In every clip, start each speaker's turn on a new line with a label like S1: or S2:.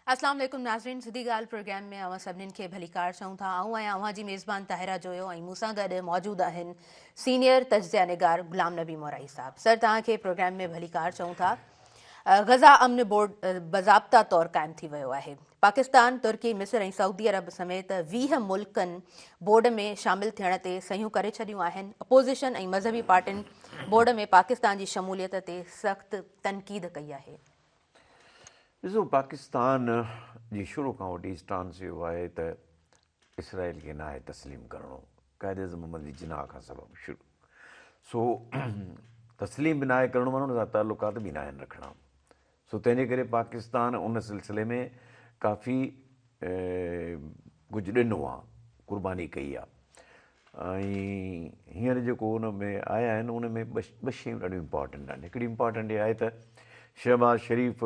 S1: अस्सलाम वालेकुम नाज़रीन, सिधी ॻाल्हि प्रोग्राम में अवां सभिनीनि खे भलीकार चऊं था। आऊं आहियां अव्हां जी मेज़बान ताहिरा जोयो ऐं मूंसां गॾु मौजूदु आहिनि सीनियर तजज़िया निगार गुलाम नबी मोराई साहब। सर, तव्हांखे प्रोग्राम में भलीकार चऊं था। गज़ा अमन बोर्ड बाज़ाब्ता तौरु क़ाइमु थी वियो आहे। पाकिस्तान, तुर्की, मिस्र ऐं सऊदी अरब समेत 20 मुल्कनि बोर्ड में शामिलु थियण ते सहियूं करे छॾियूं आहिनि। अपोज़िशन ऐं मज़हबी पार्टियुनि बोर्ड में पाकिस्तान जी शमूलियत ते सख़्तु तनक़ीद कई आहे।
S2: ॾिसो, पाकिस्तान जी शुरू खां वठी स्टांस इहो आहे त इसराइल खे नाहे तस्लीम करिणो, क़ाइद अज़म मोहम्मद जी जिनाह खां सबबु शुरू। सो तस्लीम बि नाहे करिणो, माण्हुनि सां तालुकात बि न आहिनि रखणा। सो तंहिंजे करे पाकिस्तान उन सिलसिले में काफ़ी कुझु ॾिनो आहे, क़ुर्बानी कई आहे। ऐं हींअर जेको उन में आया आहिनि उन में ॿ शयूं ॾाढियूं इम्पॉर्टेंट आहिनि। हिकिड़ी इम्पॉर्टेंट इहा आहे त शहबाज़ शरीफ़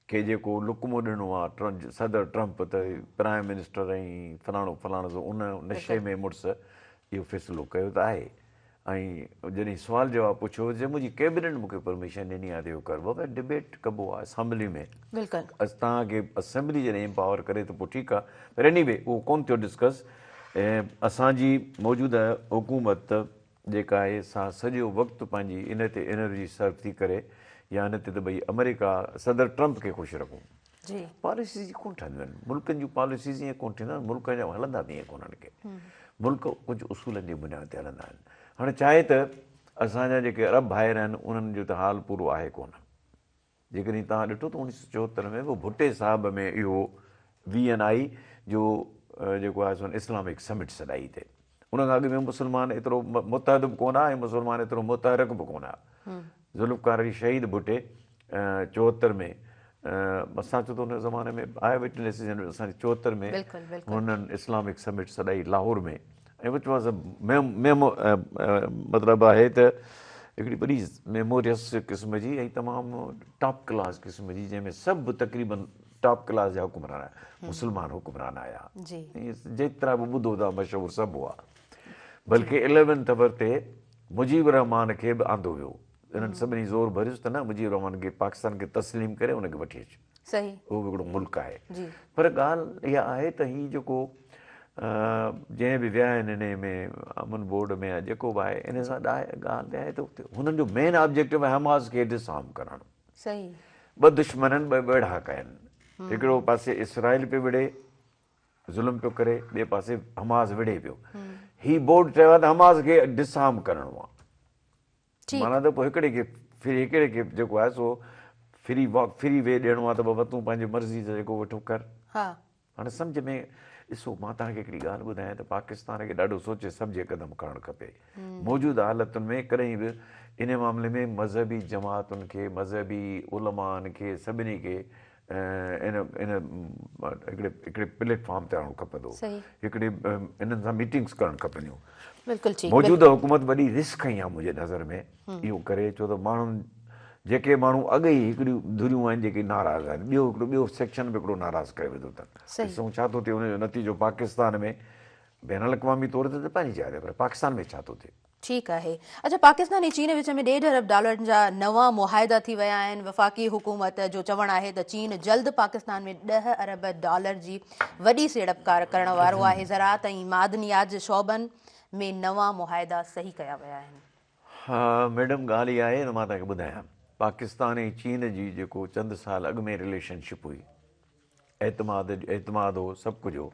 S2: खे जेको लुकमो ॾिनो आहे सदर ट्रंप त प्राइम मिनिस्टर ऐं फलाणो फलाणो, उन नशे में मुड़ुसु इहो फ़ैसिलो कयो त आहे। ऐं जॾहिं सुवाल जवाबु पुछियो जे मुंहिंजी कैबिनेट मूंखे परमिशन ॾिनी आहे त इहो करबो, भई डिबेट कबो आहे असेंबली में। तव्हांखे असेंबली जॾहिं एम्पावर करे त पोइ ठीकु आहे, पर एनीवे उहो कोन थियो डिस्कस। ऐं असांजी मौजूदा हुकूमत जेका आहे सा सॼो वक़्तु पंहिंजी इन ते एनर्जी सर्व थी करे या इन ते त भई अमेरिका सदर ट्रंप खे ख़ुशि रखूं। पॉलिसीज़ कोन ठहंदियूं आहिनि मुल्कनि जूं, पॉलिसीज़ ईअं कोन थींदियूं आहिनि, मुल्क जा हलंदा बि ईअं कोन आहिनि के। मुल्क कुझु उसूलनि जी बुनियाद ते हलंदा आहिनि। हाणे चाहे त असांजा जेके अरब भाइर आहिनि उन्हनि जो त हाल पूरो आहे कोन। जेकॾहिं तव्हां ॾिठो त 1974 में बि भुट्टे साहिब में इहो VNI जो जेको आहे सो इस्लामिक समिट सॾाई हिते। उन खां अॻु में मुस्लमान एतिरो मुतहद बि कोन आहे ऐं मुस्लमान एतिरो मुतहरक बि कोन आहे। ज़ुल्फ़कार अली शहीद भुट्टे 74 में, असां चओ त हुन ज़माने में आहे विटनेस असांजी 74 में हुननि इस्लामिक समिट सॾाई लाहौर में। ऐं विच वॉज़ मतिलबु आहे त हिकिड़ी वॾी मेमोरियस क़िस्म जी ऐं तमामु टॉप क्लास क़िस्म जी, जंहिंमें सभु तक़रीबन टॉप क्लास जा हुकुमरान मुस्लमान हुकुमरान आया। जेतिरा बि ॿुधो था मशहूरु सभु हुआ। बल्कि 11 नंबर ते मुजीब रहमान खे बि आंदो वियो। इन्हनि सभिनी ज़ोर भरियुसि त न मुजीब रहमान खे पाकिस्तान खे तस्लीम करे उनखे वठी अचु।
S1: सही,
S2: उहो बि हिकिड़ो मुल्क आहे। पर ॻाल्हि इहा आहे त हीअ जेको जंहिं बि विया आहिनि इन में अमन बोर्ड में या जेको बि आहे, इन सां ॻाल्हि आहे त हुननि जो मेन ऑब्जेक्टिव आहे हमास खे डिसआर्म करणु।
S1: सही,
S2: ॿ दुश्मननि ॿ ॿेड़ा कयनि। हिकिड़ो पासे इसराइल पियो विढ़े, ज़ुल्म पियो करे, ॿिए पासे हमास विढ़े पियो। ही बोर्ड चयो आहे त हमास खे डिसआर्म करणो आहे। माना त पोइ हिकिड़े खे जेको आहे सो फ्री वे ॾियणो आहे त बाबा तूं पंहिंजी मर्ज़ी सां जेको वठो कर। हाणे सम्झ में ॾिसो, मां तव्हांखे हिकिड़ी ॻाल्हि ॿुधायां त पाकिस्तान खे ॾाढो सोचे सम्झे क़दम खणणु खपे। मौजूदा हालतुनि में कॾहिं बि इन मामले में मज़हबी जमातुनि खे, मज़हबी उलमान खे, सभिनी खे हिकिड़े प्लेटफॉर्म ते आणणो खपंदो, हिकिड़े इन्हनि सां मीटिंग्स करणु खपंदियूं। मौजूदा हुकूमत वॾी रिस्क खईं आहे मुंहिंजे नज़र में इहो करे, छो त माण्हुनि जेके माण्हू अॻु ई हिकिड़ियूं धुरियूं आहिनि जेके नाराज़ आहिनि, ॿियो सेक्शन बि हिकिड़ो नाराज़ करे विधो अथनि। ॾिसूं छा थो थिए हुनजो नतीजो पाकिस्तान में। बैन अल-अक़वामी तौर ते त पंहिंजी जाइ ते, पर पाकिस्तान में छा थो थिए?
S1: ठीकु आहे। अच्छा, पाकिस्तान ऐं चीन विच में $1.5 अरब जा नवां मुआहिदा थी विया आहिनि। वफ़ाक़ी हुकूमत जो चवणु आहे त चीन जल्द पाकिस्तान में $10 अरब जी वॾी सीड़पकार करण वारो आहे। ज़राअत ऐं मादनियात जे शोबनि में नवां मुआहिदा सही कया विया आहिनि।
S2: हा मैडम, ॻाल्हि इहा आहे त मां तव्हांखे ॿुधायां, पाकिस्तान ऐं चीन जी जेको चंद साल अॻु में रिलेशनशिप हुई, एतमाद हो, सभु कुझु हो।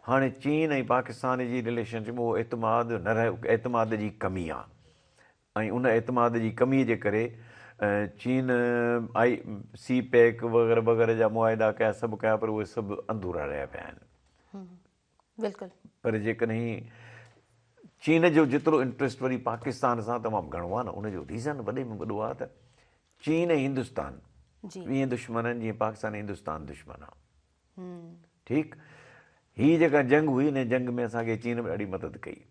S2: हाणे चीन ऐं पाकिस्तान जी रिलेशनशिप उहो एतमाद न रहियो, एतमाद जी कमी आहे। ऐं उन एतमाद जी कमीअ जे करे चीन CPEC वग़ैरह वग़ैरह जा मुआहिदा कया, सभु कया, पर उहे सभु अधूरा रहिया पिया आहिनि। पर जेकॾहिं चीन जो जेतिरो इंट्रस्ट वरी पाकिस्तान सां तमामु घणो आहे न, उनजो रीज़न वॾे में वॾो आहे त चीन ऐं हिंदुस्तान ईअं दुश्मन आहिनि जीअं पाकिस्तान ऐं हिंदुस्तान दुश्मन आहे। ठीकु, हीअ जेका जंग हुई, हिन जंग में असांखे चीन में ॾाढी मदद कई।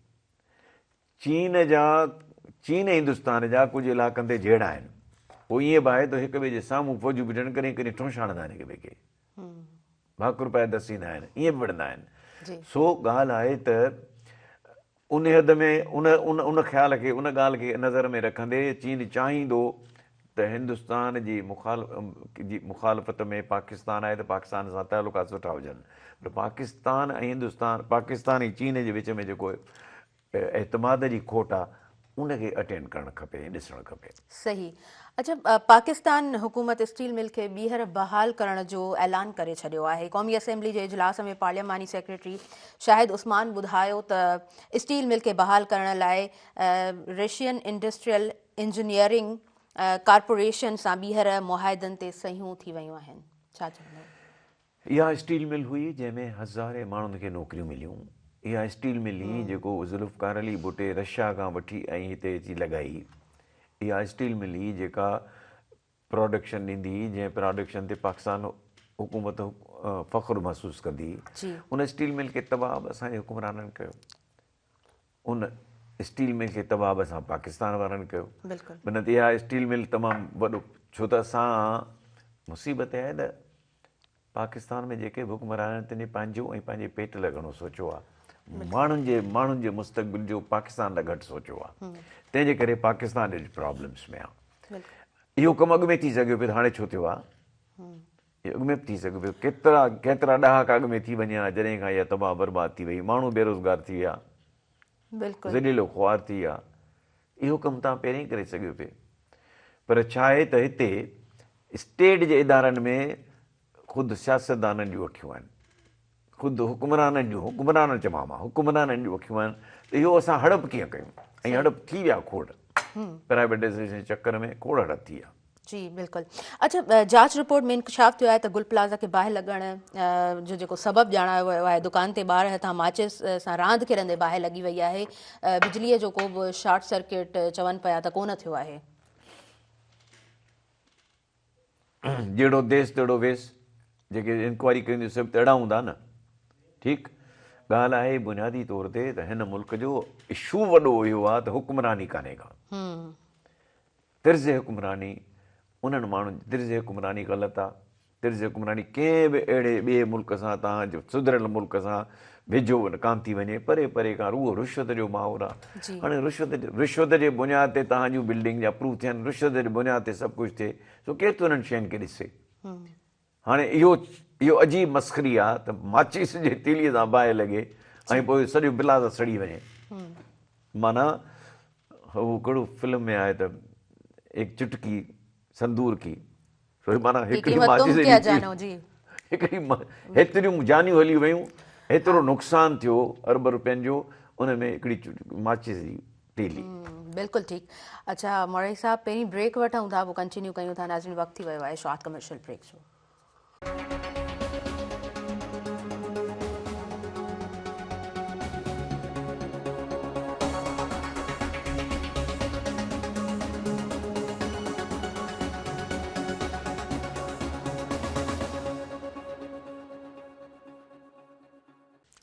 S2: चीन ऐं हिंदुस्तान जा कुझु इलाइक़नि ते जहिड़ा आहिनि। पोइ ईअं बि आहे त हिक ॿिए जे साम्हूं फ़ौजूं बीठनि कॾहिं कॾहिं ठोंशाणंदा आहिनि हिक ॿिए खे, भाकुर पाए दसींदा आहिनि, ईअं बि विढ़ंदा आहिनि। सो ॻाल्हि आहे त उन हद में उन ख़्याल खे, उन ॻाल्हि खे नज़र में रखंदे चीन चाहींदो त हिंदुस्तान जी मुखालफ़त में पाकिस्तान आहे त पाकिस्तान सां तालुकात सुठा हुजनि, पर पाकिस्तान ऐं पाकिस्तान ऐं चीन जे विच में जेको एतमाद जी खोट आहे उनखे अटेंड करणु खपे ऐं ॾिसणु खपे।
S1: सही। अच्छा, पाकिस्तान हुकूमत स्टील मिल खे ॿीहर बहाल करण जो ऐलान करे छॾियो आहे। क़ौमी असेंबली जे इजलास में पार्लियामानी सेक्रेटरी शाहिद उस्मान ॿुधायो त स्टील मिल खे बहाल करण लाइ रशियन इंडस्ट्रियल इंजीनियरिंग कॉर्पोरेशन सां ॿीहर मुआहिदनि ते सहियूं थी वियूं आहिनि। छा चवंदो?
S2: इहा स्टील मिल हुई जंहिंमें हज़ारे माण्हुनि खे नौकरियूं मिलियूं। इहा स्टील मिल ई जेको ज़ुल्फ़कार अली भुट्टे रशिया खां वठी ऐं हिते अची लॻाई, इहा स्टील मिल ई जेका प्रोडक्शन ॾींदी, जंहिं प्रोडक्शन ते पाकिस्तान हुकूमत फ़ख़्रु महसूसु कंदी, उन स्टील मिल खे तबाह बि असांजे हुकुमराननि कयो। उन स्टील मिल खे तबाह बि असां पाकिस्तान वारनि कयो। माना त इहा स्टील मिल तमामु वॾो, छो त असां मुसीबत आहे त पाकिस्तान में जेके बि हुकुमरान आहिनि पंहिंजो ऐं पंहिंजे पेट लाइ घणो सोचियो आहे, माण्हुनि जे मुस्तक़बिल जो पाकिस्तान लाइ घटि सोचियो आहे। तंहिंजे करे पाकिस्तान अॼु प्रॉब्लम्स में आहे। इहो कमु अॻु में थी सघियो पियो, त हाणे छो थियो आहे? इहो अॻु में बि थी सघे पियो। केतिरा ॾहाका अॻु में थी वञे हा, जॾहिं खां इहा तबाह बर्बाद थी वई, माण्हू बेरोज़गार थी विया, ज़लीलो ख़्वार थी विया। इहो कमु तव्हां पहिरीं करे सघियो पियो। पर छा आहे त हिते स्टेट जे इदारनि में ख़ुदि सियासतदाननि जूं अखियूं आहिनि, ख़ुदि हुकुमरान चवां मां, हुकुमराननि जूं अखियूं आहिनि। त इहो असां हड़प कीअं कयूं? ऐं हड़प थी विया खोड़, प्राइवेटाइज़ेशन जे चकर में खोड़ हड़प थी विया।
S1: जी बिल्कुलु। अच्छा, जांच रिपोर्ट में इंकशाफ थियो आहे त गुल प्लाज़ा खे बाहि लॻण जो जेको सबबु ॼाणायो वियो आहे, दुकान ते ॿार हथां माचिस सां रांदि खेॾंदे बाहि लॻी वई आहे। बिजलीअ जो को बि शॉर्ट सर्किट चवनि पिया त कोन थियो आहे।
S2: जहिड़ो देश तहिड़ो वेस, जेके इंक्वायरी कयूं सभु त अहिड़ा हूंदा न। ठीकु, ॻाल्हि आहे बुनियादी तौर ते त हिन मुल्क जो इशू वॾो इहो आहे त हुकुमरानी कान्हे का, तर्ज़ हुकुमरानी उन्हनि माण्हुनि, तर्ज़ हुकुमरानी ग़लति आहे। तर्ज़ हुकुमरानी कंहिं बि अहिड़े ॿिए मुल्क सां, तव्हांजो सुधरियल मुल्क सां वेझो कान थी वञे, परे परे खां उहो रिश्वत जो माहौल आहे। हाणे रिश्वत जे बुनियाद ते तव्हां जूं बिल्डिंग जा प्रूफ थियनि, रिश्वत जे बुनियाद ते सभु कुझु थिए, सो केरु थो उन्हनि शयुनि खे ॾिसे? हाणे इहो अजीब मस्ख़री आहे त माचिस जे तीलीअ सां बाहि लॻे ऐं पोइ सॼो प्लाज़ा सड़ी वञे। माना हू कहिड़ो फिल्म में आहे त एक चुटकी संदूर की, माना हेतिरियूं जानियूं हली वियूं, हेतिरो नुक़सानु थियो अरब रुपयनि जो, उन में हिकिड़ी माचिस जी तीली।
S1: बिल्कुलु ठीकु। अच्छा मौरई साहब, पहिरीं ब्रेक वठूं था, पोइ कंटिन्यू कयूं था। नाज़रीन, वक़्तु थी वियो आहे शॉर्ट कमर्शियल ब्रेक जो।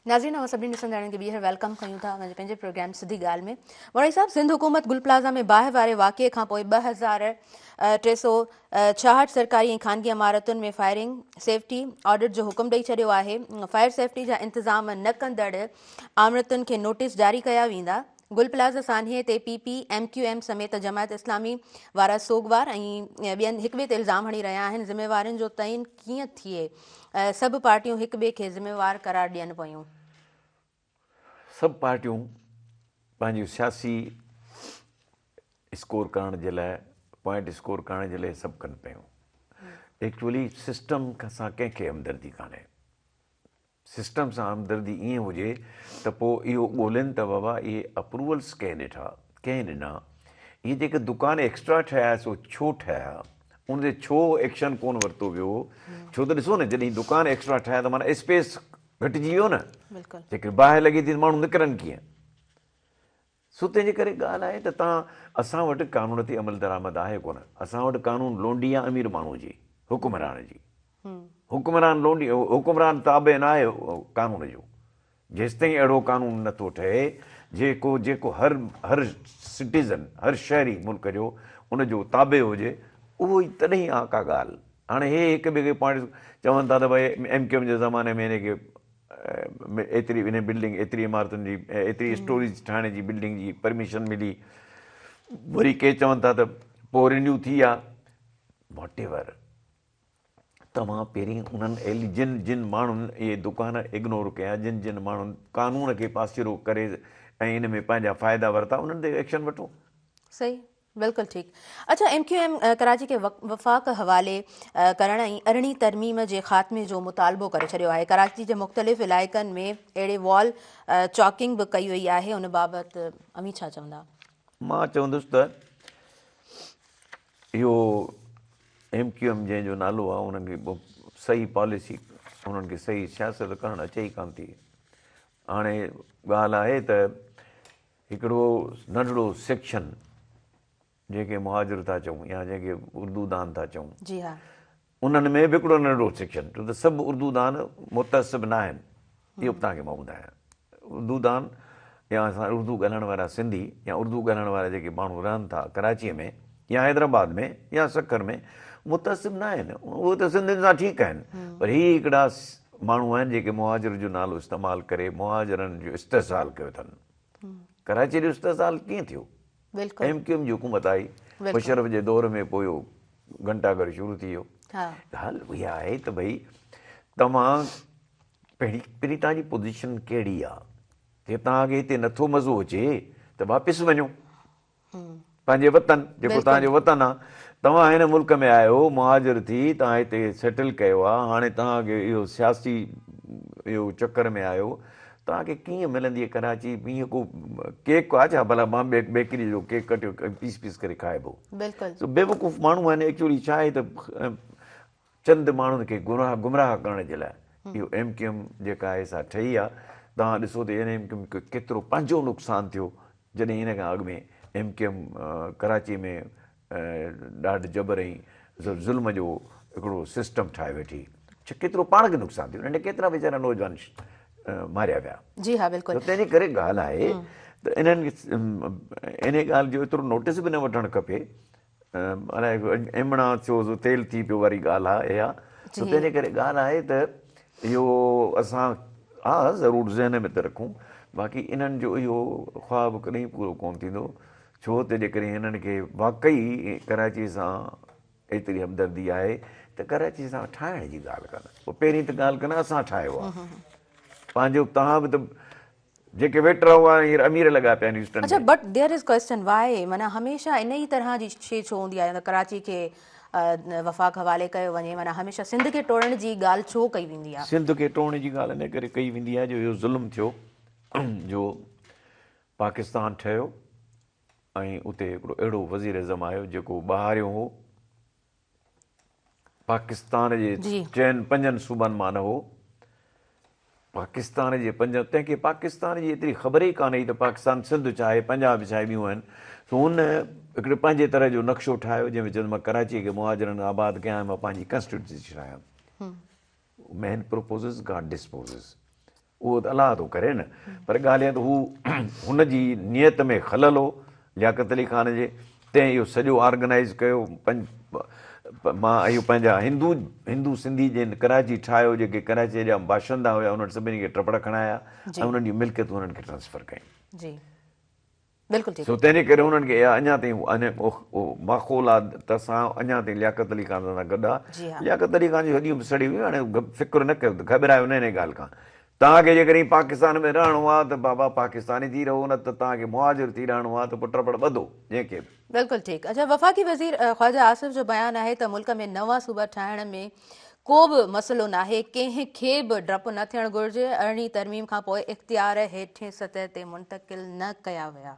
S1: नाज़रीन, असां सभिनी ॾिसंदड़नि खे ॿीहर वेलकम कयूं था पंहिंजे प्रोग्राम सिधी ॻाल्हि में। मौरई साहब, सिंध हुकूमत गुल प्लाज़ा में बाहि वारे वाक़िए खां पोइ 2366 सरकारी ऐं ख़ानगी इमारतुनि में फायरिंग सेफ्टी ऑडिट जो हुकुम ॾेई छॾियो आहे। फायर सेफ्टी जा इंतज़ाम न कंदड़ आमरतुनि खे नोटिस जारी कया वेंदा। गुल प्लाज़ा सान्हे ते PPMQM समेत जमायत इस्लामी वारा सोगवार ऐं ॿियनि हिक ॿिए ते इल्ज़ाम हणी रहिया आहिनि। ज़िम्मेवारनि जो तइन कीअं थिए? सभु पार्टियूं हिक ॿिए खे ज़िम्मेवार करार ॾियनि पियूं।
S2: सभु पार्टियूं पंहिंजूं सियासी स्कोर करण जे लाइ, पॉइंट स्कोर करण जे लाइ सभु कनि पियूं। एक्चुअली सिस्टम सां कंहिंखे हमदर्दी कान्हे। सिस्टम सां हमदर्दी ईअं हुजे त पोइ इहो ॻोल्हनि त बाबा इहे अप्रूवल्स कंहिं ॾिठा, कंहिं ॾिना, इहे जेके दुकान एक्स्ट्रा ठहिया सो छो ठहिया, उन ते छो एक्शन कोन वरितो वियो? छो त ॾिसो न, जॾहिं दुकान एक्स्ट्रा ठाहिया त माना स्पेस घटिजी वियो न, जेके बाहि लॻे थी माण्हू निकिरनि कीअं? सो तंहिंजे करे ॻाल्हि आहे त असां वटि कानून ते अमल दरामद आहे कोन। असां वटि कानून लोंडी आहे अमीर माण्हू जी, हुकुमरान जी। हुकुमरान लोंडी, हुकुमरान ताबे न आहे कानून जो। जेसि ताईं अहिड़ो कानून नथो ठहे जेको हर सिटीज़न, हर शहरी मुल्क जो उनजो ताबे हुजे, उहो ई तॾहिं आहे का ॻाल्हि। हाणे हे हिक ॿिए खे पॉइंट चवनि था त भई MQM जे ज़माने में हिनखे एतिरी इन बिल्डिंग, एतिरी इमारतुनि जी, एतिरी स्टोरेज ठाहिण जी बिल्डिंग जी परमिशन मिली। वरी के चवनि था त पोइ रिन्यू थी आहे, वॉट एवर तव्हां पहिरीं उन्हनि जिन माण्हुनि इहे दुकान इग्नोर कया, जिन माण्हुनि कानून खे पासीरो करे ऐं इन में पंहिंजा फ़ाइदा वरिता, उन्हनि ते एक्शन वठो।
S1: सही, बिल्कुलु ठीकु। अच्छा, MQM कराची खे वफ़ाक़ हवाले करण ऐं 18वीं तरमीम जे ख़ात्मे जो मुतालबो करे छॾियो आहे। कराची जे मुख़्तलिफ़ इलाइक़नि में अहिड़े वॉल चॉकिंग बि कई वई आहे। उन बाबति अमी छा चवंदा?
S2: मां चवंदुसि त इहो MQM जंहिंजो नालो आहे उन्हनि खे सही पॉलिसी, उन्हनि खे सही सियासत करणु अचे ई कान थी। हाणे ॻाल्हि आहे त हिकिड़ो नंढिड़ो सेक्शन जंहिंखे मुहाजिर था चऊं या जंहिंखे उर्दूदान था चऊं,
S1: जी हा,
S2: उन्हनि में बि हिकिड़ो नंढिड़ो सेक्शन, छो त सभु उर्दूदान मुतसिब न आहिनि। इहो बि तव्हांखे मां ॿुधायां, उर्दूदान या असां उर्दू ॻाल्हाइण वारा सिंधी या उर्दू ॻाल्हाइण वारा जेके माण्हू रहनि था कराचीअ में या हैदराबाद में या सखर में, मुतसिब न आहिनि। उहे त सिंधियुनि सां ठीकु आहिनि, पर हीअ हिकिड़ा माण्हू आहिनि जेके मुहाजिर जो नालो इस्तेमालु करे मुहाजिरनि जो इस्तेसाल कयो अथनि। कराची जो इस्तेसाल कीअं थियो? MQM जी हुकूमत आई, मुशर्रफ जे दौर में पोइ घंटाघर शुरू थी वियो। ॻाल्हि इहा आहे त भई तव्हां पहिरीं तव्हांजी पोज़ीशन कहिड़ी आहे? जे तव्हांखे हिते नथो मज़ो अचे त वापसि वञो पंहिंजे वतन, जेको तव्हांजो वतन आहे। तव्हां हिन मुल्क में आहियो, मुहाजिर थी तव्हां हिते सेटल कयो आहे, हाणे तव्हांखे इहो सियासी इहो चकर में आहियो, तव्हांखे कीअं मिलंदी आहे कराची? ईअं को केक आहे छा भला मां बेकरी जो केक कटियो पीस पीस करे खाइबो?
S1: बिल्कुलु
S2: बेवकूफ़ माण्हू आहिनि। एक्चुअली छा आहे त चंद माण्हुनि खे गुमराह करण जे लाइ इहो MQM जेका आहे सा ठही आहे। तव्हां ॾिसो त MQM केतिरो पंहिंजो नुक़सानु थियो जॾहिं हिन खां अॻु में MQM कराची में ॾाढ जबर ऐं ज़ुल्म जो हिकिड़ो सिस्टम ठाहे वेठी, केतिरो पाण खे नुक़सानु थियो, नंढे केतिरा वीचारा नौजवान मारिया विया। जी हा, बिल्कुलु। तंहिंजे करे ॻाल्हि आहे त इन्हनि इन ॻाल्हि जो एतिरो नोटिस बि न वठणु खपे। अलाए इमणा थियो तेल थी पियो वारी ॻाल्हि आहे इहा। तंहिंजे करे ॻाल्हि आहे त इहो असां हा ज़रूरु ज़हन में त रखूं, बाक़ी इन्हनि जो इहो ख़्वाब कॾहिं पूरो कोन थींदो, छो त जेकॾहिं हिननि खे वाक़ई कराची सां एतिरी हमदर्दी आहे त कराची सां ठाहिण जी ॻाल्हि कनि। पोइ पहिरीं त ॻाल्हि कनि असां ठाहियो आहे पंहिंजो, तव्हां बि त जेके वेटर हुआ अमीर लॻा पिया आहिनि।
S1: अच्छा, but there is question why, माना हमेशह इन ई तरह जी शइ छो हूंदी आहे कराची खे वफ़ाक़ हवाले कयो वञे, माना हमेशह सिंध खे टोड़ण जी ॻाल्हि छो कई वेंदी आहे? सिंध खे टोड़ण जी ॻाल्हि इन करे कई वेंदी आहे जो इहो ज़ुल्म थियो, जो पाकिस्तान ठहियो ऐं उते हिकिड़ो अहिड़ो वज़ीर अज़म आयो जेको ॿाहिरियों हो, पाकिस्तान जे 4-5 सूबनि मां न हो, पाकिस्तान जे 5, तंहिंखे पाकिस्तान जी एतिरी ख़बर ई कान्हे त पाकिस्तान सिंध छा आहे, पंजाब छा आहे, ॿियूं आहिनि। त हुन हिकिड़े पंहिंजे तरह जो नक्शो ठाहियो जंहिंमें चवंदो मां कराची खे मुहाजिरनि आबाद कयां, मां पंहिंजी कॉन्स्टिट्यूंसी ठाहियां। मैन प्रोपोज़िस गॉड डिस्पोज़िस, उहो त अलाह थो करे न, पर ॻाल्हि आहे त हू हुनजी नियत में खलल हो लियाकत अली ख़ान जे, तंहिं इहो सॼो ऑर्गेनाइज़ कयो। मां इहो पंहिंजा हिंदू सिंधी जिन कराची ठाहियो, जेके कराची जा बाशिंदा हुया, उन्हनि सभिनी खे टपड़ खणाया ऐं उन्हनि जी मिल्कियत उन्हनि खे ट्रांसफर कई। जी बिल्कुलु ठीकु। तंहिंजे करे उन्हनि खे अञा ताईं माखोल आहे त असां अञा ताईं लियाकत अली ख़ान सां गॾु आहे। लियाकत अली ख़ान जी हॾियूं बि सड़ी हुयूं, हाणे फ़िक्रु न कयो त घबरायो न हिन ॻाल्हि खां। तव्हांखे जेकॾहिं पाकिस्तान में रहणो आहे त बाबा पाकिस्तानी थी रहो, न त तव्हांखे मुहाजिर थी रहणो आहे त पोइ टपड़ ॿधो जंहिंखे। बिल्कुलु ठीकु। अच्छा, वफ़ाक़ी वज़ीर ख़्वाजा आसिफ जो बयानु आहे त मुल्क में नवां सूबा ठाहिण में को बि मसइलो न आहे, कंहिंखे बि डपु न थियणु घुरिजे। 18वीं तरमीम खां पोइ इख़्तियार हेठि सतह ते मुंतक़िल न कया विया।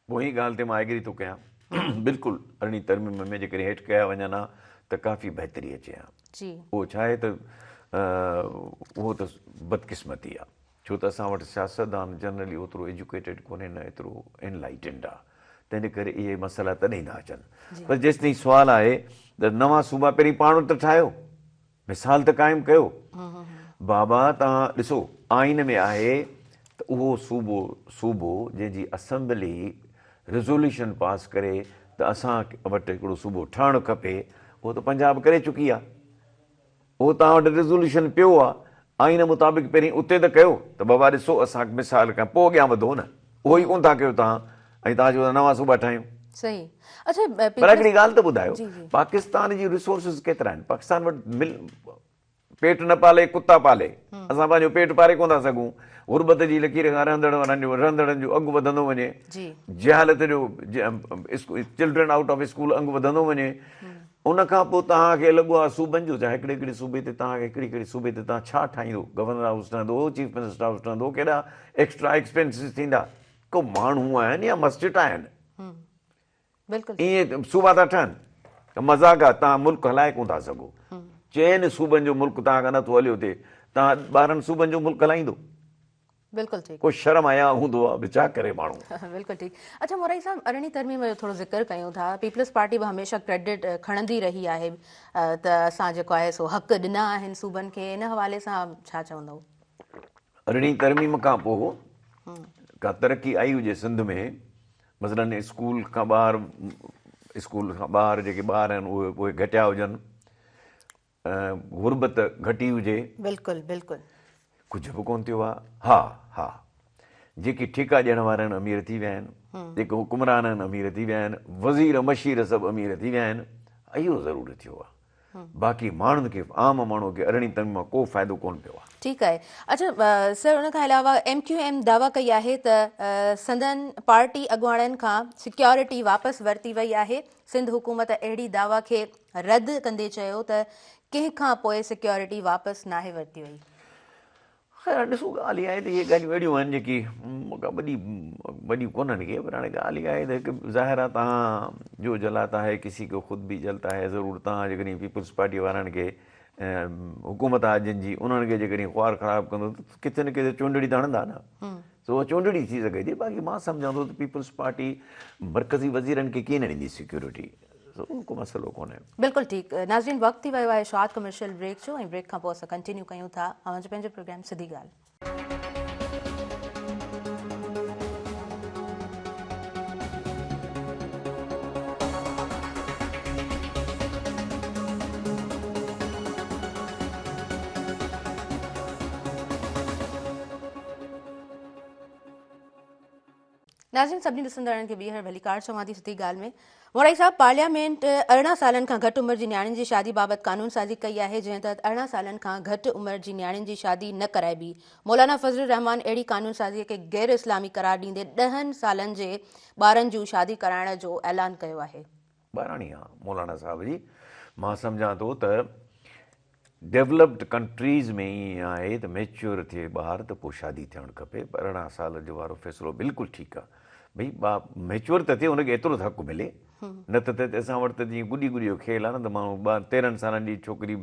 S1: पोइ ही ॻाल्हि ते मां एग्री थो कयां, बिल्कुलु 18वीं तरमीम में जेकॾहिं हेठि कया वञनि हा त काफ़ी बहितरी अचे हा। जी उहो छा आहे त उहो त बदकिस्मती आहे, छो त असां वटि सियासतदान जनरली ओतिरो एजुकेटेड कोन्हे, न एतिरो एनलाइटेंड आहे, तंहिंजे करे इहे मसइला तॾहिं था अचनि। पर जेसिताईं सुवालु आहे त नवां सूबा पहिरीं पाण त ठाहियो, मिसाल त क़ाइमु कयो। बाबा तव्हां ॾिसो आइन में आहे त उहो सूबो जंहिंजी असेंबली रिज़ोल्यूशन पास करे त असां वटि हिकिड़ो सूबो ठहणु खपे, उहो त पंजाब करे चुकी आहे। उहो तव्हां वटि रिज़ोल्यूशन पियो आहे, आइन मुताबिक़ पहिरीं उते त कयो त बाबा ॾिसो असां मिसाल खां पोइ अॻियां वधो न, उहो ई कोन था कयो तव्हां, ऐं तव्हां चओ था नवां सूबा ठाहियूं। सही। अच्छा
S2: पर हिकिड़ी ॻाल्हि त ॿुधायो,
S1: जी, जी।
S2: पाकिस्तान जी रिसोर्सिस केतिरा आहिनि? पाकिस्तान वटि पेट न पाले कुत्ता पाले, असां पंहिंजो पेट पाले कोन था सघूं। गुरबत जी लकीर खां रहंदड़नि जो अघु वधंदो वञे,
S1: जी
S2: जहालत जो चिल्ड्रन आउट ऑफ स्कूल अघु वधंदो वञे, उन खां पोइ तव्हांखे लॻो आहे सूबनि जो, चाहे हिकिड़े हिकिड़े सूबे ते तव्हांखे हिकिड़ी हिकिड़ी सूबे ते तव्हां छा ठाहींदो, गवर्नर हाउस ठहंदो, चीफ मिनिस्टर हाउस ठहंदो, केॾा एक्स्ट्रा एक्सपेंसिस थींदा। को माण्हू आहिनि या मस्जिद आहिनि?
S1: बिल्कुलु
S2: ईअं सूबा था ठहनि, मज़ाक आहे। तव्हां मुल्क हलाए कोन था सघो। चइनि सूबनि जो मुल्क तव्हां खां नथो हलियो थिए, तव्हां 12 सूबनि जो मुल्क हलाईंदो?
S1: बिल्कुलु ठीकु।
S2: को शर्म आया हूंदो आहे, छा करे माण्हू।
S1: बिल्कुलु ठीकु। अच्छा मोराई साहब, अरिड़हीं तरमीम जो थोरो ज़िक्र कयूं था। पीपल्स पार्टी बि हमेशह क्रेडिट खणंदी रही आहे त असां जेको आहे सो हक़ ॾिना आहिनि सूबनि खे, इन हवाले सां छा चवंदव?
S2: अरिड़हीं तरमीम खां पोइ का तरक़ी आई हुजे सिंध में, मसलन स्कूल खां ॿाहिरि जेके ॿार आहिनि उहे घटिया हुजनि, गुरबत घटी हुजे,
S1: बिल्कुलु बिल्कुलु
S2: कुझु बि कोन थियो आहे। हा हा, जेके ठेका ॾियण वारा आहिनि अमीर थी विया आहिनि, जेके हुकुमरान आहिनि अमीर थी विया आहिनि, वज़ीर मशीर सभु अमीर थी विया आहिनि, इहो ज़रूरी थियो आहे। बाक़ी माण्हुनि खे, आम माण्हू खे अरिड़हीं तरमीम मां को फ़ाइदो कोन पियो आहे।
S1: ठीकु आहे। अच्छा सर, उन खां अलावा MQM दावा कई आहे त संदन पार्टी अॻुवाणनि खां सिक्योरिटी वापसि वरिती वई आहे। सिंध हुकूमत अहिड़ी दावा खे रद्द कंदे चयो त कंहिं खां पोइ सिक्योरिटी वापसि नाहे वरिती वई।
S2: ख़ैर ॾिसो, ॻाल्हि इहा आहे त इहे ॻाल्हियूं अहिड़ियूं आहिनि जेकी वॾियूं कोन्हनि के, पर हाणे ॻाल्हि इहा आहे त हिकु ज़ाहिर आहे तव्हां जो जलाता है किसी को ख़ुदि बि जलता है, ज़रूरु तव्हां जेकॾहिं पीपल्स पार्टी वारनि खे हुकूमत आहे जिन जी, उन्हनि खे जेकॾहिं ख़्वार ख़राबु कंदो त किथे न किथे चूंडड़ी त हणंदा न, सो उहा चूंडड़ी थी सघे थी। बाक़ी मां सम्झां थो त पीपल्स पार्टी मरकज़ी वज़ीरनि खे कीअं न ॾींदी सिक्योरिटी, को मसइलो कोन्हे।
S1: बिल्कुलु ठीकु। नाज़रीन, वक़्तु थी वियो आहे शॉर्ट कमर्शियल ब्रेक जो, ऐं ब्रेक खां पोइ असां कंटिन्यू कयूं था अव्हांजो पंहिंजो प्रोग्राम सिधी ॻाल्हि। नाज़रीन, सभिनी ॾिसंदड़नि खे ॿीहर भलीकार चवां थी सिधी ॻाल्हि में। मोराई साहब, पार्लियामेंट 18 सालनि खां घटि उमिरि जी नियाणियुनि जी शादी बाबति कानून साज़ी कई आहे, जंहिं तहत 18 सालनि खां घटि उमिरि जी नियाणियुनि जी शादी न कराइबी। मौलाना फज़लुर रहमान अहिड़ी कानून साज़ीअ खे गैर इस्लामी करार ॾींदे 10 सालनि जे ॿारनि जूं शादी कराइण जो ऐलान कयो आहे।
S2: ॿाराणी आहे मौलाना साहिब जी। मां सम्झां थो त डेवलप्ड कंट्रीज़ में ईअं आहे त मैच्योर थिए ॿार त पोइ शादी थियणु खपे। 18 साल जो वारो फ़ैसिलो बिल्कुलु ठीकु आहे। भई मैच्योर त थिए, हुनखे एतिरो त हक़ु मिले, न त असां वटि त जीअं गुॾी गुॾी जो खेल आहे न, त माण्हू 13 सालनि जी छोकिरी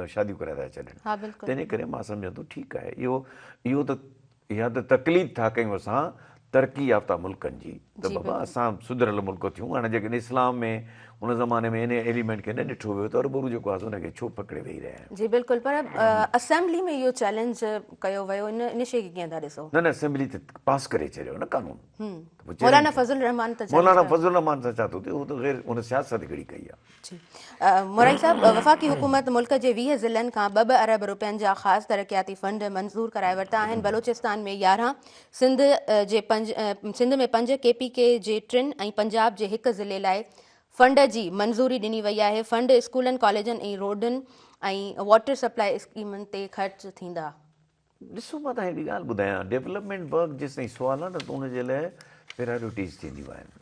S2: शादियूं कराए था छॾनि। तंहिंजे करे मां सम्झां थो ठीकु आहे। इहो त इहा त तकलीफ़ था कयूं असां तरक़ी याफ़्ता मुल्कनि जी, त बाबा असां सुधरियल मुल्क थियूं। हाणे जेकॾहिं इस्लाम में उन ज़माने में इन एलिमेंट खे न ॾिठो वियो त अरबरू जेको आहे उनखे छो पकिड़े वेही रहिया आहिनि।
S1: जी बिल्कुलु, पर असेंबली में इहो चैलेंज कयो वियो, इन शइ खे कीअं था ॾिसो?
S2: न असेंबली त पास करे छॾियो न कानून।
S1: मौलाना फज़लुर रहमान त
S2: मौलाना फज़लुर रहमान सां छा थो थिए, उहो त ग़ैर उन सियासत हिकिड़ी कई आहे।
S1: जी मोराई साहब, वफ़ाक़ी हुकूमत मुल्क जे 20 ज़िलनि खां 2 अरब रुपयनि जा ख़ासि तरक़ियाती फ़ंड मंज़ूर कराए वरिता आहिनि। बलोचिस्तान में 11, सिंध में 5, KPK जे 3 ऐं पंजाब जे 1 ज़िले लाइ फंड जी मंज़ूरी ॾिनी वई आहे। फंड स्कूलनि, कॉलेजनि ऐं रोडनि ऐं वाटर सप्लाई स्कीमनि ते ख़र्च थींदा।
S2: ॾिसो, मां तव्हांखे हिकिड़ी ॻाल्हि ॿुधायां, डेवलपमेंट वर्क जेसिताईं सुवाल आहे न, त उनजे लाइ प्रायोरिटीज़ थींदियूं आहिनि।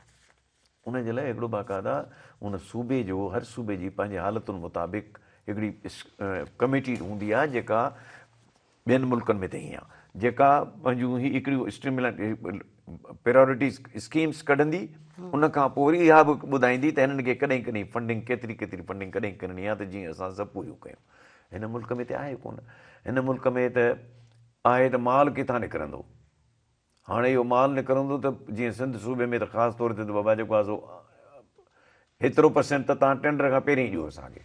S2: उनजे लाइ हिकिड़ो बाक़ाइदा उन सूबे जो, हर सूबे जी पंहिंजे हालतुनि मुताबिक़ हिकिड़ी कमेटी हूंदी आहे जेका ॿियनि मुल्कनि में त हीअं आहे, जेका पंहिंजूं हिकिड़ियूं प्रायोरिटीज़ स्कीम्स कढंदी। उन खां पोइ वरी इहा बि ॿुधाईंदी त हिननि खे कॾहिं कॾहिं फंडिंग केतिरी फंडिंग कॾहिं करणी आहे, त जीअं असां सभु पूरियूं कयूं। हिन मुल्क में त आहे कोन। हिन मुल्क में त आहे त माल किथां निकिरंदो। हाणे इहो माल निकिरंदो त जीअं सिंध सूबे में त ख़ासि तौर ते त बाबा जेको आहे सो हेतिरो % त तव्हां टेंडर खां पहिरीं ॾियो असांखे,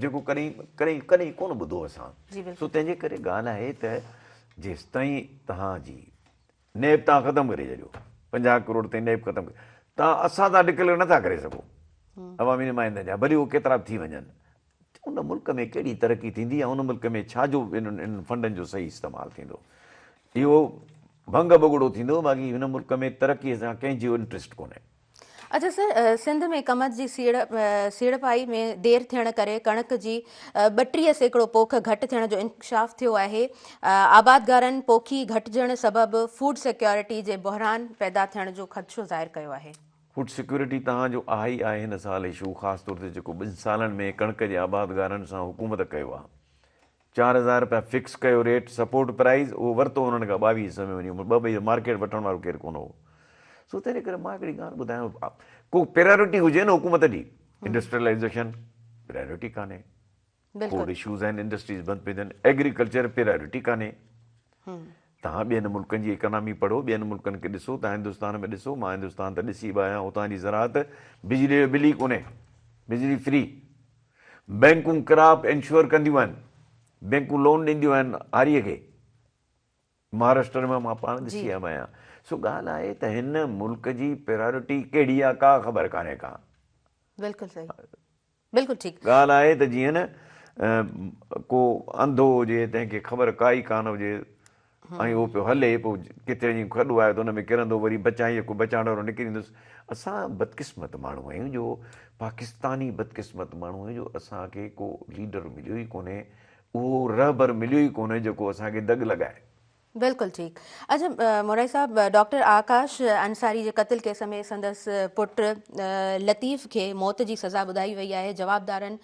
S2: जेको कॾहिं कोन ॿुधो असां। सो तंहिंजे करे ॻाल्हि आहे त जेसिताईं तव्हांजी नेब तव्हां ख़तमु करे छॾियो, 50 करोड़ ताईं नेब ख़तमु करे, तव्हां असां सां डिक्लेयर नथा करे सघो अवामी नुमाइंदनि जा, भली उहे केतिरा बि थी वञनि। उन मुल्क में कहिड़ी तरक़ी थींदी आहे, उन मुल्क में छाजो इन फंडनि जो सही इस्तेमालु थींदो, इहो भंग बगड़ो थींदो। बाक़ी हिन मुल्क में तरक़ीअ सां कंहिंजो इंट्रस्ट कोन्हे।
S1: अच्छा सर, सिंध में कमत जी सीड़पाई में देरि थियण करे कणिक जी 32% पोख घटि थियण जो इंकशाफ थियो आहे। आबादगारनि पोखी घटिजण सबबि फूड सिक्योरिटी जे बहिरान पैदा थियण जो ख़दशो ज़ाहिर कयो आहे।
S2: फूड सिक्योरिटी तव्हांजो आहे ई आहे हिन साल इशू, ख़ासि तौर ते जेको 2 सालनि में कणिक जे आबादगारनि सां हुकूमत कयो आहे। 4,000 रुपया फिक्स कयो रेट, सपोर्ट प्राइज़, उहो वरितो हुननि खां 2200 में वञी, ॿ मार्केट वठण वारो केरु कोन हो। सो तंहिं करे मां हिकिड़ी ॻाल्हि ॿुधायां, को प्रायोरिटी हुजे न हुकूमत जी, इंडस्ट्रियलाइज़ेशन प्रायोरिटी कान्हे, कोड इशूज़ आहिनि, इंडस्ट्रीज़ बंदि पियूं थियनि, एग्रीकल्चर प्रायोरिटी कान्हे। तव्हां ॿियनि मुल्कनि जी इकनॉमी पढ़ो, ॿियनि मुल्कनि खे ॾिसो, तव्हां हिंदुस्तान में ॾिसो, मां हिंदुस्तान त ॾिसी बि आहियां, उतां जी ज़राअत बिजली जो बिल ई कोन्हे, बिजली फ्री, बैंकूं क्रॉप इंश्योर कंदियूं आहिनि, बैंकूं लोन ॾींदियूं आहिनि हारीअ खे, महाराष्ट्र में मां पाण ॾिसी आयो आहियां। सो ॻाल्हि आहे त हिन मुल्क जी प्रायोरिटी कहिड़ी आहे का ख़बर कान्हे का।
S1: बिल्कुलु सही, बिल्कुलु ठीकु।
S2: ॻाल्हि आहे त जीअं न को अंधो हुजे, तंहिंखे ख़बर काई कान हुजे, ऐं उहो पियो हले, पोइ किथे वञी खॾो आहे त हुन में किरंदो, वरी बचाईं को बचाइण वारो निकिरींदुसि। असां बदकिस्मत माण्हू आहियूं, जो पाकिस्तानी बदकिस्मत माण्हू आहियूं, जो असांखे को लीडर मिलियो ई कोन्हे, उहो रहबर मिलियो ई कोन्हे जेको असांखे दग लॻाए।
S1: बिल्कुलु ठीकु। अच्छा मोराई साहब, डॉक्टर आकाश अंसारी जे क़त्ल केस में संदसि पुटु लतीफ़ खे मौत जी सज़ा ॿुधाई वई आहे। जवाबदारनि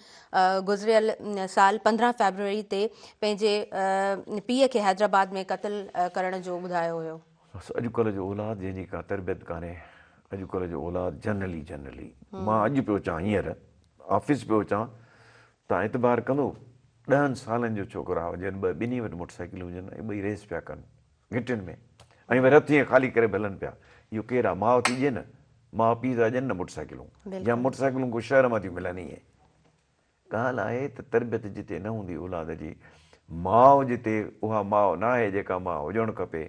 S1: गुज़िरियल साल 15 फरवरी ते पंहिंजे पीउ खे हैदराबाद में क़त्ल करण जो ॿुधायो हुयो।
S2: अॼुकल्ह जो औलाद जंहिंजी का तरबियत कान्हे, अॼुकल्ह जो औलाद जनरली मां अॼु पियो अचां, हींअर ऑफिस पियो अचां, तव्हां एतबार कंदो 10 सालनि जो छोकिरा हुजनि, ॿिन्ही वटि मोटरसाइकिलूं हुजनि, ऐं ॿई रेस पिया कनि घिटियुनि में, ऐं वरी हथ ईअं ख़ाली करे हलनि पिया। इहो केरु आहे? माउ थी ॾिए न, माउ पीउ था ॾियनि न मोटरसाइकिलूं, या मोटरसाइकिलूं को शहर मां थियूं मिलनि। इहे ॻाल्हि आहे त तरबियत जिते न हूंदी औलाद जी, माउ जिते उहा माउ न आहे जेका माउ हुजणु खपे,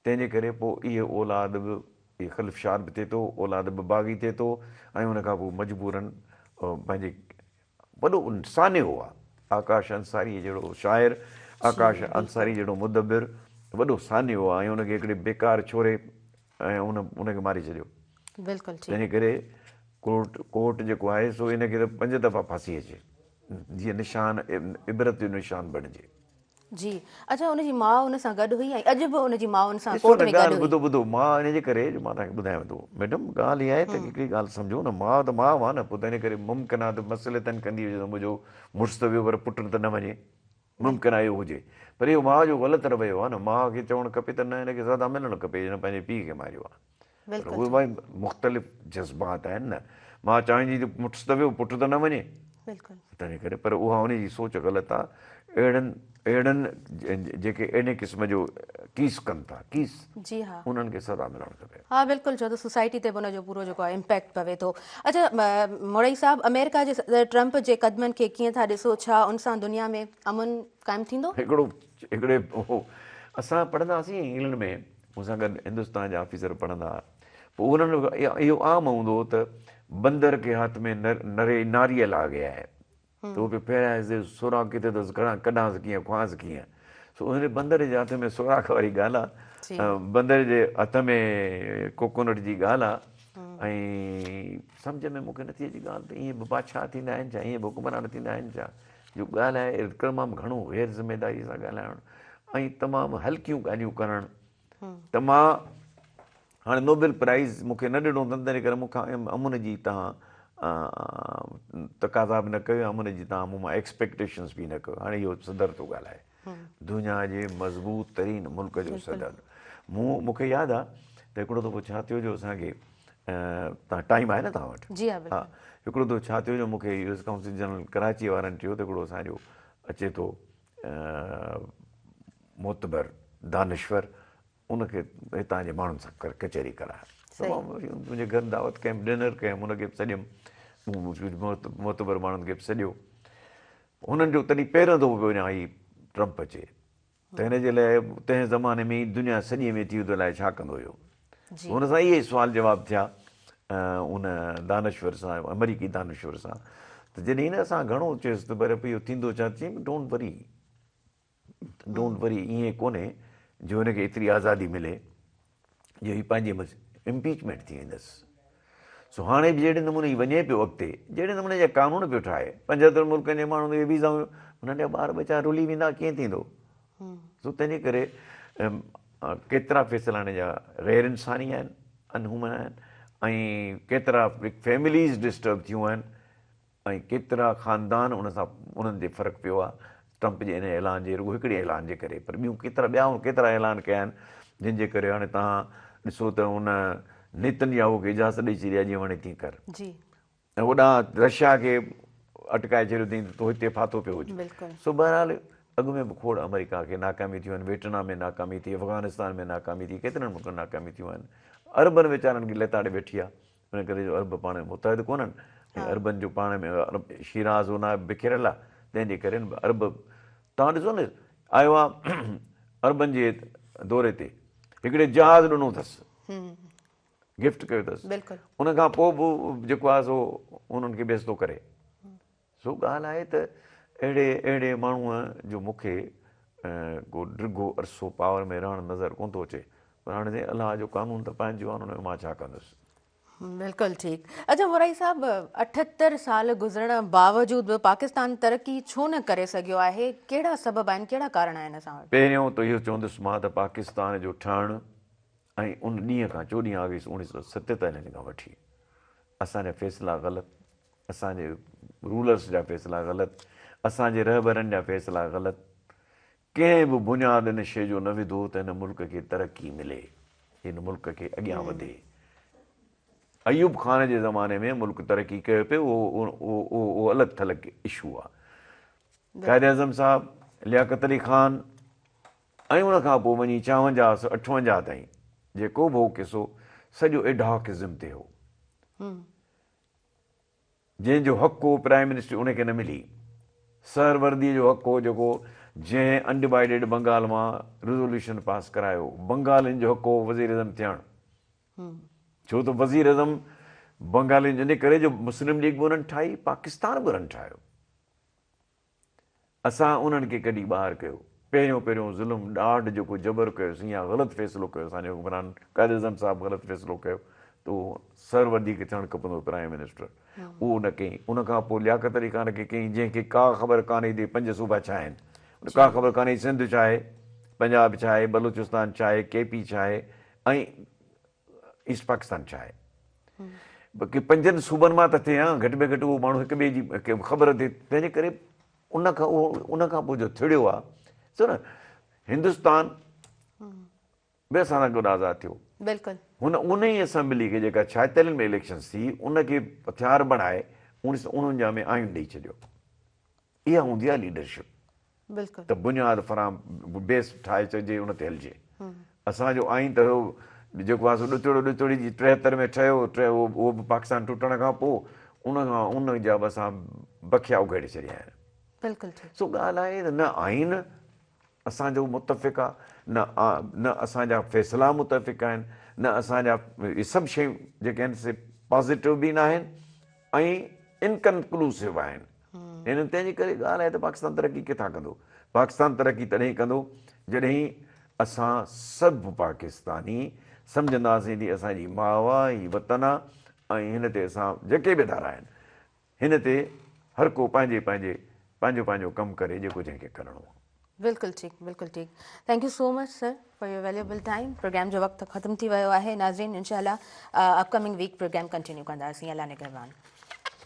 S2: तंहिंजे करे पोइ इहे औलाद बि इहे ख़ल्फ़शार बि थिए थो, औलाद बि बाग़ी थिए थो, ऐं उनखां पोइ मजबूरनि पंहिंजे वॾो सान्यो आहे। आकाश अंसारी जहिड़ो शाइर, आकाश अंसारी जहिड़ो मुदब्बिर वॾो सान्यो आहे, ऐं उनखे हिकिड़े बेकार छोरे ऐं उनखे मारे छॾियो।
S1: बिल्कुलु ठीकु।
S2: तंहिंजे करे कोर्ट जेको आहे सो इनखे त 5 दफ़ा फांसी अचे, जीअं निशान इबरत जो निशान बणिजे।
S1: जी। अच्छा, हुनजी माउ हुन सां गॾु हुई, ऐं अॼु बि हुनजी माउ हुन सां कोर्ट में गॾु हुई।
S2: ॿुधो मां इनजे करे मां तव्हांखे ॿुधायां थो मैडम, ॻाल्हि इहा आहे त हिकिड़ी ॻाल्हि सम्झो न, माउ त माउ आहे न, पोइ तंहिंजे करे मुमकिन आहे त मसइलतनि कंदी हुजे त मुंहिंजो मुड़ुसु त वियो पर पुटु त न वञे, मुमकिन आहे इहो हुजे, पर इहो माउ जो ग़लति रवैयो आहे न। माउ खे चवणु खपे त न, हिनखे सज़ा मिलणु खपे, हिन पंहिंजे पीउ खे मारियो आहे। पर उहे भाई मुख़्तलिफ़ जज़्बात आहिनि न, मां चाहींदी त मुड़ुसु त वियो पुटु त न वञे, तंहिंजे करे, पर उहा हुनजी सोच ग़लति आहे। अहिड़नि जेके इन क़िस्म जो कीस कनि था, कीस,
S1: जी हा,
S2: उन्हनि खे सज़ा मिलणु खपे।
S1: हा बिल्कुलु, छो त सोसाइटी ते बि हुनजो पूरो जेको आहे इम्पैक्ट पवे थो। अच्छा मोरई साहब, अमेरिका जे ट्रंप जे क़दमनि खे कीअं था ॾिसो? छा उन सां दुनिया में अमन क़ाइमु थींदो?
S2: हिकिड़े असां पढ़ंदा हुआसीं इंग्लैंड में, मूंसां गॾु हिंदुस्तान जा ऑफिसर पढ़ंदा हुआ, पोइ उन्हनि इहो आम हूंदो हो त बंदर के हाथ में नारियल आ गया है, तो वो पहिरियां सुराख किथे अथसि, कढांसि कीअं, खुआंसि कीअं। सो हुन बंदर जे हथ में सुराख वारी ॻाल्हि आहे, बंदर जे हथ में कोकोनट जी ॻाल्हि आहे, ऐं सम्झ में मूंखे नथी अचे ॻाल्हि त ईअं बि बादशाह थींदा आहिनि छा, ईअं बि हुकुमरान थींदा आहिनि छा, जो ॻाल्हि आहे तमामु घणो गैर ज़िमेदारी सां ॻाल्हाइणु ऐं तमामु हल्कियूं ॻाल्हियूं करणु। त मां हाणे नोबेल प्राइज़ मूंखे न ॾिनो अथनि, तंहिं करे मूंखां अमुन जी तव्हां तक़ाज़ा बि न कयो, अमुन जी तव्हां मूं मां एक्सपेक्टेशन्स बि न कयो। हाणे इहो सदर थो ॻाल्हाए, दुनिया जे मज़बूत तरीन मुल्क जो सदर। मूंखे यादि आहे त हिकिड़ो दफ़ो छा थियो जो असांखे, तव्हां टाइम आहे न तव्हां वटि?
S1: जी हा,
S2: हा, हिकिड़ो दफ़ो छा थियो जो मूंखे US काउंसिल जनरल कराची वारनि चयो त हिकिड़ो असांजो अचे थो मोतबर दानिश्वर, उनखे हितां जे माण्हुनि सां कचहरी कराए, त मां मुंहिंजे घर दावत कयमि, डिनर कयमि, हुनखे बि सॾियुमि, मोतबर माण्हुनि खे बि सॾियो। हुननि जो तॾहिं पहिरियों दफ़ो पियो वञा ही ट्रंप अचे, त हिनजे लाइ तंहिं ज़माने में दुनिया सॼे में थी त अलाए छा कंदो हुयो। हुन सां इहे सुवाल जवाब थिया उन दानिश्वर सां, अमरीकी दानिश्वर सां। त जॾहिं हिन असां घणो चयुसि त पर इहो थींदो छा, चई डोंट वरी, ईअं कोन्हे जो हिनखे एतिरी आज़ादी मिले जो हीअ पंहिंजे इम्पीचमेंट थी वेंदसि। सो हाणे बि जहिड़े नमूने वञे पियो अॻिते, जहिड़े नमूने जा कानून पियो ठाहे, 75 मुल्कनि जे माण्हुनि खे वीज़ा, हुननि जा ॿार बचा रुली वेंदा, कीअं थींदो? सो तंहिंजे करे केतिरा फ़ैसिला हिन जा रेयर इंसानी आहिनि, अनह्यूमन आहिनि, ऐं केतिरा फैमिलीज़ डिस्टर्ब थियूं आहिनि, ऐं केतिरा ख़ानदान उन सां उन्हनि ते फ़र्क़ु पियो आहे ट्रंप जे इन ऐलान जे, रुॻो हिकिड़े ऐलान जे करे। पर ॿियूं केतिरा ऐलान कया आहिनि जंहिंजे करे हाणे तव्हां ॾिसो त उन नेतन्याहू खे इजाज़त ॾेई छॾी आहे, जीअं वणे तीअं कर। ऐं होॾां रशिया खे अटकाए छॾियो अथई त तूं हिते फाथो पियो हुजे। सो बहरहाल अॻु में बि खोड़ अमेरिका खे नाकामी थियूं आहिनि, वियतनाम में नाकामी थी, अफ़गानिस्तान में नाकामी थी, केतिरनि मुल्कनि नाकामी थियूं आहिनि। अरबनि वीचारनि खे लेताड़े वेठी आहे, हिन करे जो अरब पाण में मुतहद कोन्हनि, ऐं अरबनि जो पाण में अरब शिराज़ उन बिखरियल आहे, तंहिंजे करे अरब तव्हां ॾिसो न, आयो आहे अरबनि जे दौरे ते, हिकिड़े जहाज़ ॾिनो अथसि, गिफ्ट कयो अथसि, उन खां पोइ बि जेको आहे सो उन्हनि खे बेइज़्ज़तो करे। सो ॻाल्हि आहे त अहिड़े माण्हूअ जो मूंखे को डिघो अरसो पावर में रहणु नज़र कोन थो अचे, पर हाणे अलाह जो कानून त पंहिंजो आहे, हुन में मां छा कंदुसि।
S1: बिल्कुलु ठीकु। अच्छा मोराई साहब, 78 साल गुज़रण बावजूद बि पाकिस्तान तरक़ी छो न करे सघियो आहे? कहिड़ा सबब आहिनि, कहिड़ा कारण आहिनि असां वटि?
S2: पहिरियों त इहो चवंदुसि मां त पाकिस्तान जो ठहणु ऐं उन ॾींहं खां 14 अगस्त 1947 खां वठी असांजा फ़ैसिला ग़लति, असांजे रूलर्स जा फ़ैसिला ग़लति, असांजे रहबरनि जा फ़ैसिला ग़लति, कंहिं बि बुनियाद इन शइ जो न विधो त हिन मुल्क खे तरक़ी मिले, हिन मुल्क खे अॻियां वधे। अयूब ख़ान जे ज़माने में मुल्क तरक़ी कयो पियो, उहो अलॻि थलॻि इशू आहे। क़ाइद आज़म साहिबु, लियाकत अली ख़ान, ऐं उन खां पोइ वञी 54 58 ताईं जेको बि हो किसो सॼो एडहॉकिज़म ते हो, जंहिंजो हक़ु हो प्राइम मिनिस्टर उनखे न मिली। सहरवर्दीअ जो हक़ु हो जेको जंहिं अनडिवाइडेड बंगाल मां रिज़ोल्यूशन पास करायो, बंगालियुनि जो हक़ु हो वज़ीर अज़म थियणु, छो त वज़ीर अज़म बंगालियुनि इन करे जो मुस्लिम लीग बि उन्हनि ठाही, पाकिस्तान बि उन्हनि ठाहियो। असां उन्हनि खे कॾहिं ॿाहिरि कयो, पहिरियों ज़ुल्म ॾाढ जेको जबर कयोसीं या ग़लति फ़ैसिलो कयो असांजे हुकमरान क़ाइद आज़म साहिबु ग़लति फ़ैसिलो कयो त उहो सहरवर्दी खे थियणु खपंदो प्राइम मिनिस्टर, उहो न कयईं। उन खां पोइ लियाकत अली ख़ान खे कयईं जंहिंखे का ख़बर कान्हे त 5 सूबा छा आहिनि, का ख़बर कान्हे सिंध छा आहे, पंजाब छा आहे, बलूचिस्तान छा आहे, KP छा आहे, ऐं ईस्ट पाकिस्तान छा आहे। बाक़ी 5 सूबनि मां त थिए हा, घटि में घटि उहो माण्हू हिक ॿिए जी ख़बर थिए। तंहिंजे करे उन खां पोइ जो थिड़ियो आहे सो न, हिंदुस्तान बि असां सां गॾु आज़ादु थियो। हुन उन ई असेंबली खे जेका 46 में इलेक्शन्स थी, उनखे हथियार बणाए 1949 में आइन ॾेई छॾियो। इहा हूंदी आहे लीडरशिप, त बुनियाद फराम बेस ठाहे छॾिजे, उन ते हलिजे। असांजो आइन त जेको आहे सो ॾुतड़ी जी 73 में ठहियो, उहो बि पाकिस्तान टुटण खां पोइ उन जा बि असां बखिया उघाड़े छॾिया आहिनि। सो ॻाल्हि आहे त न आइन असांजो मुतफ़िक़ आहे, न असांजा फ़ैसिला मुतफ़िक़ आहिनि, न असांजा इहे सभु शयूं जेके आहिनि से पॉज़िटिव बि न आहिनि ऐं इनकन्क्लूसिव आहिनि। हिन तंहिंजे करे ॻाल्हि आहे त पाकिस्तान तरक़ी किथां कंदो? पाकिस्तान तरक़ी तॾहिं कंदो जॾहिं असां सभु पाकिस्तानी सम्झंदासीं त असांजी माउ आहे, हीअ वतन आहे, ऐं हिन ते असां जेके बि अदारा आहिनि हिन ते हर को पंहिंजो कमु करे जेको जंहिंखे करिणो आहे।
S1: बिल्कुलु ठीकु। Thank you so much sir for your valuable time. Programme जो वक़्तु ख़तमु थी वियो आहे। नाज़रीन, इंशाअल्लाह अपकमिंग वीक प्रोग्राम कंटिन्यू कंदासीं। अल्लाह निगहबान।